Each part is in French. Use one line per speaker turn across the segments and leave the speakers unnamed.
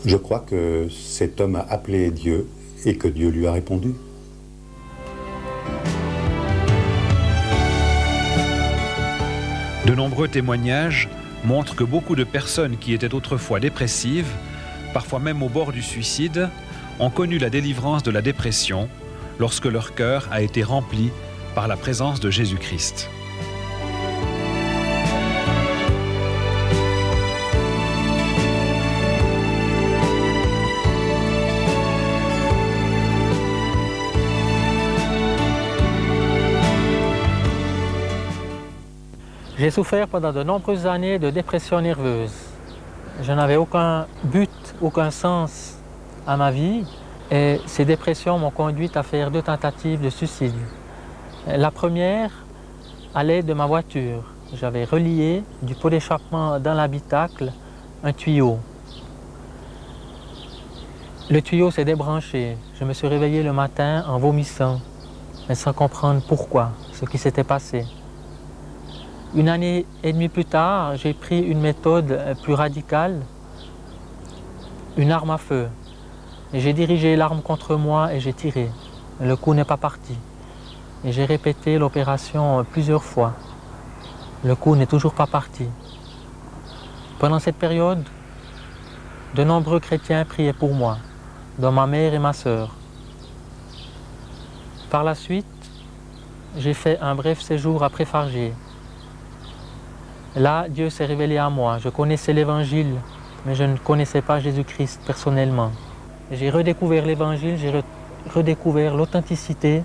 Je crois que cet homme a appelé Dieu et que Dieu lui a répondu.
De nombreux témoignages montrent que beaucoup de personnes qui étaient autrefois dépressives, parfois même au bord du suicide, ont connu la délivrance de la dépression lorsque leur cœur a été rempli par la présence de Jésus-Christ.
J'ai souffert pendant de nombreuses années de dépression nerveuse. Je n'avais aucun but, aucun sens à ma vie et ces dépressions m'ont conduite à faire 2 tentatives de suicide. La première à l'aide de ma voiture. J'avais relié du pot d'échappement dans l'habitacle un tuyau. Le tuyau s'est débranché. Je me suis réveillé le matin en vomissant, mais sans comprendre pourquoi, ce qui s'était passé. 1 année et demie plus tard, j'ai pris une méthode plus radicale, une arme à feu. J'ai dirigé l'arme contre moi et j'ai tiré. Le coup n'est pas parti. Et j'ai répété l'opération plusieurs fois. Le coup n'est toujours pas parti. Pendant cette période, de nombreux chrétiens priaient pour moi, dont ma mère et ma sœur. Par la suite, j'ai fait un bref séjour à Préfargé. Là, Dieu s'est révélé à moi. Je connaissais l'Évangile, mais je ne connaissais pas Jésus-Christ personnellement. J'ai redécouvert l'Évangile, j'ai redécouvert l'authenticité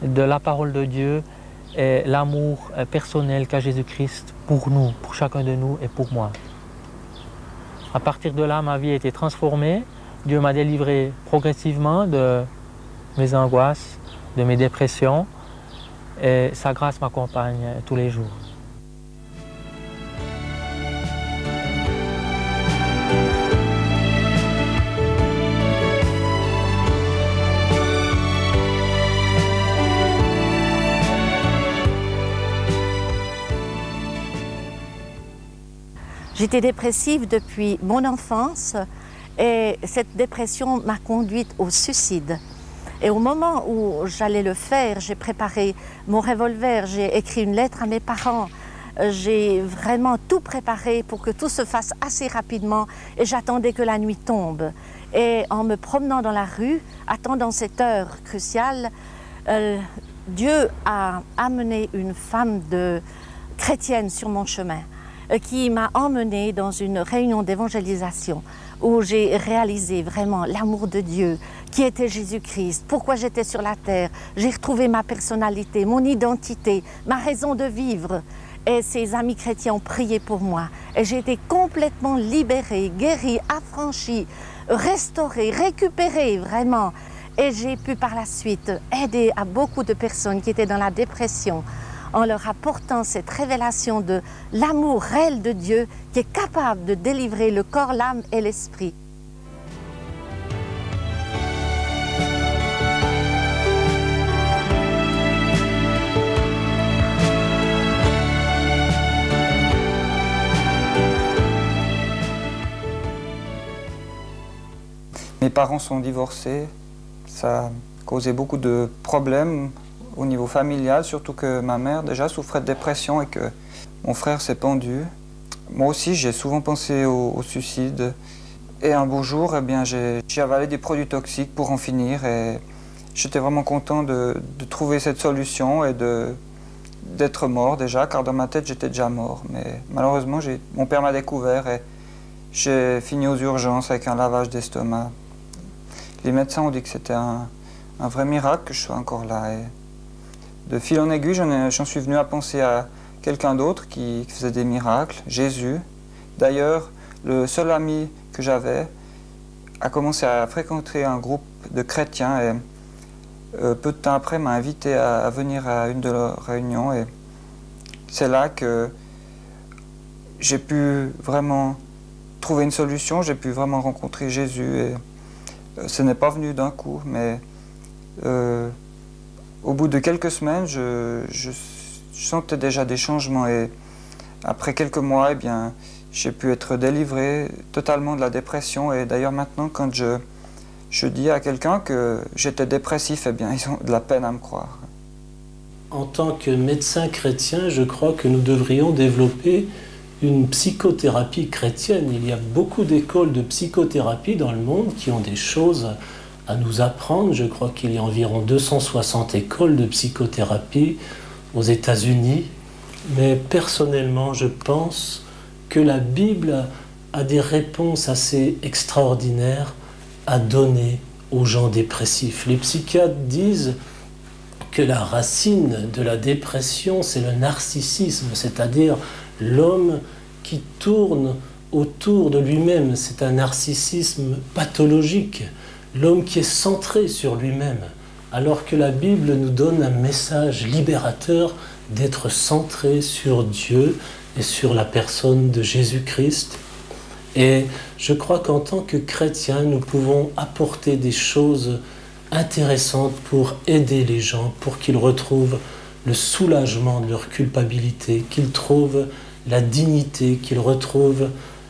de la parole de Dieu et l'amour personnel qu'a Jésus-Christ pour nous, pour chacun de nous et pour moi. À partir de là, ma vie a été transformée. Dieu m'a délivré progressivement de mes angoisses, de mes dépressions, et sa grâce m'accompagne tous les jours.
J'étais dépressive depuis mon enfance et cette dépression m'a conduite au suicide. Et au moment où j'allais le faire, j'ai préparé mon revolver, j'ai écrit une lettre à mes parents, j'ai vraiment tout préparé pour que tout se fasse assez rapidement et j'attendais que la nuit tombe. Et en me promenant dans la rue, attendant cette heure cruciale, Dieu a amené une femme chrétienne sur mon chemin, qui m'a emmenée dans une réunion d'évangélisation où j'ai réalisé vraiment l'amour de Dieu, qui était Jésus-Christ, pourquoi j'étais sur la terre. J'ai retrouvé ma personnalité, mon identité, ma raison de vivre. Et ces amis chrétiens ont prié pour moi. Et j'ai été complètement libérée, guérie, affranchie, restaurée, récupérée vraiment. Et j'ai pu par la suite aider à beaucoup de personnes qui étaient dans la dépression, en leur apportant cette révélation de l'amour réel de Dieu qui est capable de délivrer le corps, l'âme et l'esprit.
Mes parents sont divorcés, ça a causé beaucoup de problèmes au niveau familial, surtout que ma mère déjà souffrait de dépression et que mon frère s'est pendu. Moi aussi, j'ai souvent pensé au suicide. Et un beau jour, eh bien, j'ai avalé des produits toxiques pour en finir. Et j'étais vraiment content de trouver cette solution et d'être mort déjà, car dans ma tête, j'étais déjà mort. Mais malheureusement, mon père m'a découvert et j'ai fini aux urgences avec un lavage d'estomac. Les médecins ont dit que c'était un vrai miracle que je sois encore là. Et de fil en aiguille, j'en suis venu à penser à quelqu'un d'autre qui faisait des miracles, Jésus. D'ailleurs, le seul ami que j'avais a commencé à fréquenter un groupe de chrétiens et peu de temps après m'a invité à venir à une de leurs réunions. Et c'est là que j'ai pu vraiment trouver une solution, j'ai pu vraiment rencontrer Jésus. Et ce n'est pas venu d'un coup, mais au bout de quelques semaines, je sentais déjà des changements et après quelques mois, eh bien, j'ai pu être délivré totalement de la dépression. Et d'ailleurs maintenant, quand je dis à quelqu'un que j'étais dépressif, eh bien, ils ont de la peine à me croire.
En tant que médecin chrétien, je crois que nous devrions développer une psychothérapie chrétienne. Il y a beaucoup d'écoles de psychothérapie dans le monde qui ont des choses à nous apprendre. Je crois qu'il y a environ 260 écoles de psychothérapie aux États-Unis. Mais personnellement, je pense que la Bible a des réponses assez extraordinaires à donner aux gens dépressifs. Les psychiatres disent que la racine de la dépression, c'est le narcissisme, c'est-à-dire l'homme qui tourne autour de lui-même. C'est un narcissisme pathologique, l'homme qui est centré sur lui-même, alors que la Bible nous donne un message libérateur d'être centré sur Dieu et sur la personne de Jésus-Christ. Et je crois qu'en tant que chrétiens, nous pouvons apporter des choses intéressantes pour aider les gens, pour qu'ils retrouvent le soulagement de leur culpabilité, qu'ils trouvent la dignité, qu'ils retrouvent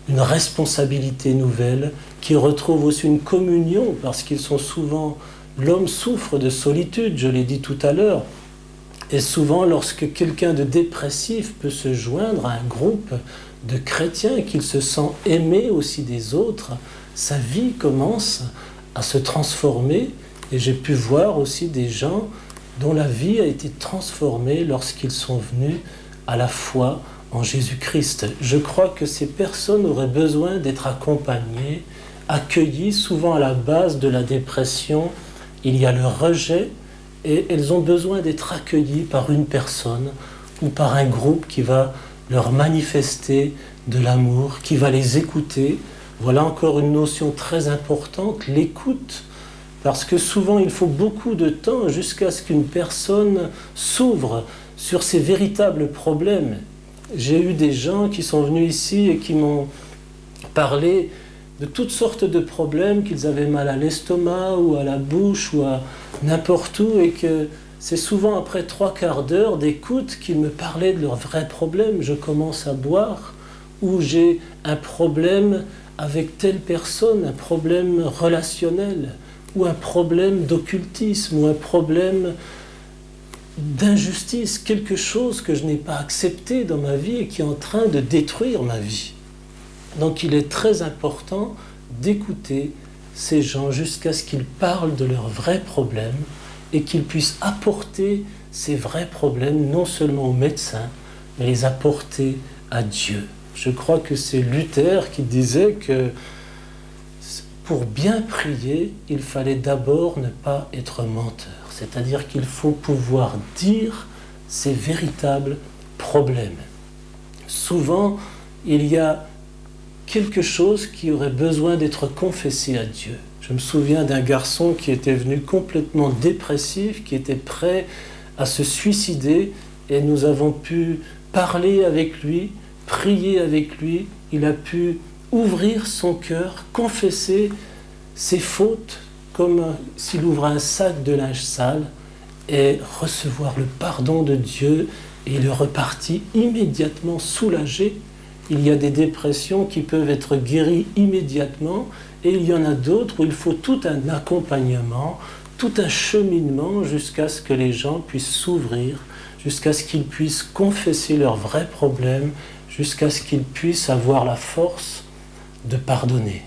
une responsabilité nouvelle, qu'ils retrouvent aussi une communion, parce qu'ils sont souvent... L'homme souffre de solitude, je l'ai dit tout à l'heure, et souvent lorsque quelqu'un de dépressif peut se joindre à un groupe de chrétiens et qu'il se sent aimé aussi des autres, sa vie commence à se transformer. Et j'ai pu voir aussi des gens dont la vie a été transformée lorsqu'ils sont venus à la foi en Jésus-Christ. Je crois que ces personnes auraient besoin d'être accompagnées, accueillies. Souvent à la base de la dépression, il y a le rejet et elles ont besoin d'être accueillies par une personne ou par un groupe qui va leur manifester de l'amour, qui va les écouter. Voilà encore une notion très importante, l'écoute. Parce que souvent, il faut beaucoup de temps jusqu'à ce qu'une personne s'ouvre sur ses véritables problèmes. J'ai eu des gens qui sont venus ici et qui m'ont parlé de toutes sortes de problèmes, qu'ils avaient mal à l'estomac ou à la bouche ou à n'importe où, et que c'est souvent après 3/4 d'heure d'écoute qu'ils me parlaient de leurs vrais problèmes. Je commence à boire, ou j'ai un problème avec telle personne, un problème relationnel, ou un problème d'occultisme, ou un problème d'injustice, quelque chose que je n'ai pas accepté dans ma vie et qui est en train de détruire ma vie. Donc il est très important d'écouter ces gens jusqu'à ce qu'ils parlent de leurs vrais problèmes et qu'ils puissent apporter ces vrais problèmes non seulement aux médecins, mais les apporter à Dieu. Je crois que c'est Luther qui disait que pour bien prier, il fallait d'abord ne pas être menteur. C'est-à-dire qu'il faut pouvoir dire ses véritables problèmes. Souvent, il y a quelque chose qui aurait besoin d'être confessé à Dieu. Je me souviens d'un garçon qui était venu complètement dépressif, qui était prêt à se suicider, et nous avons pu parler avec lui, prier avec lui. Il a pu ouvrir son cœur, confesser ses fautes comme s'il ouvrait un sac de linge sale et recevoir le pardon de Dieu, et il est reparti immédiatement soulagé. Il y a des dépressions qui peuvent être guéries immédiatement et il y en a d'autres où il faut tout un accompagnement, tout un cheminement jusqu'à ce que les gens puissent s'ouvrir, jusqu'à ce qu'ils puissent confesser leurs vrais problèmes, jusqu'à ce qu'ils puissent avoir la force de pardonner.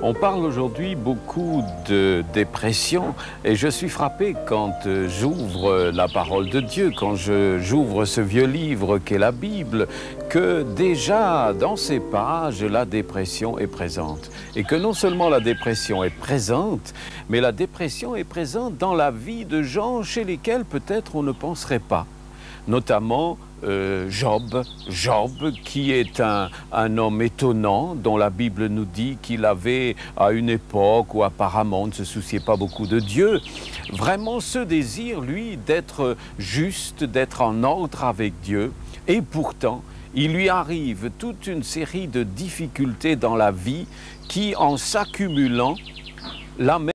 On parle aujourd'hui beaucoup de dépression et je suis frappé quand j'ouvre la parole de Dieu, quand j'ouvre ce vieux livre qu'est la Bible, que déjà dans ces pages, la dépression est présente. Et que non seulement la dépression est présente, mais la dépression est présente dans la vie de gens chez lesquels peut-être on ne penserait pas. Notamment Job, qui est un homme étonnant, dont la Bible nous dit qu'il avait, à une époque où apparemment on ne se souciait pas beaucoup de Dieu, vraiment ce désir, lui, d'être juste, d'être en ordre avec Dieu. Et pourtant, il lui arrive toute une série de difficultés dans la vie qui, en s'accumulant, l'amènent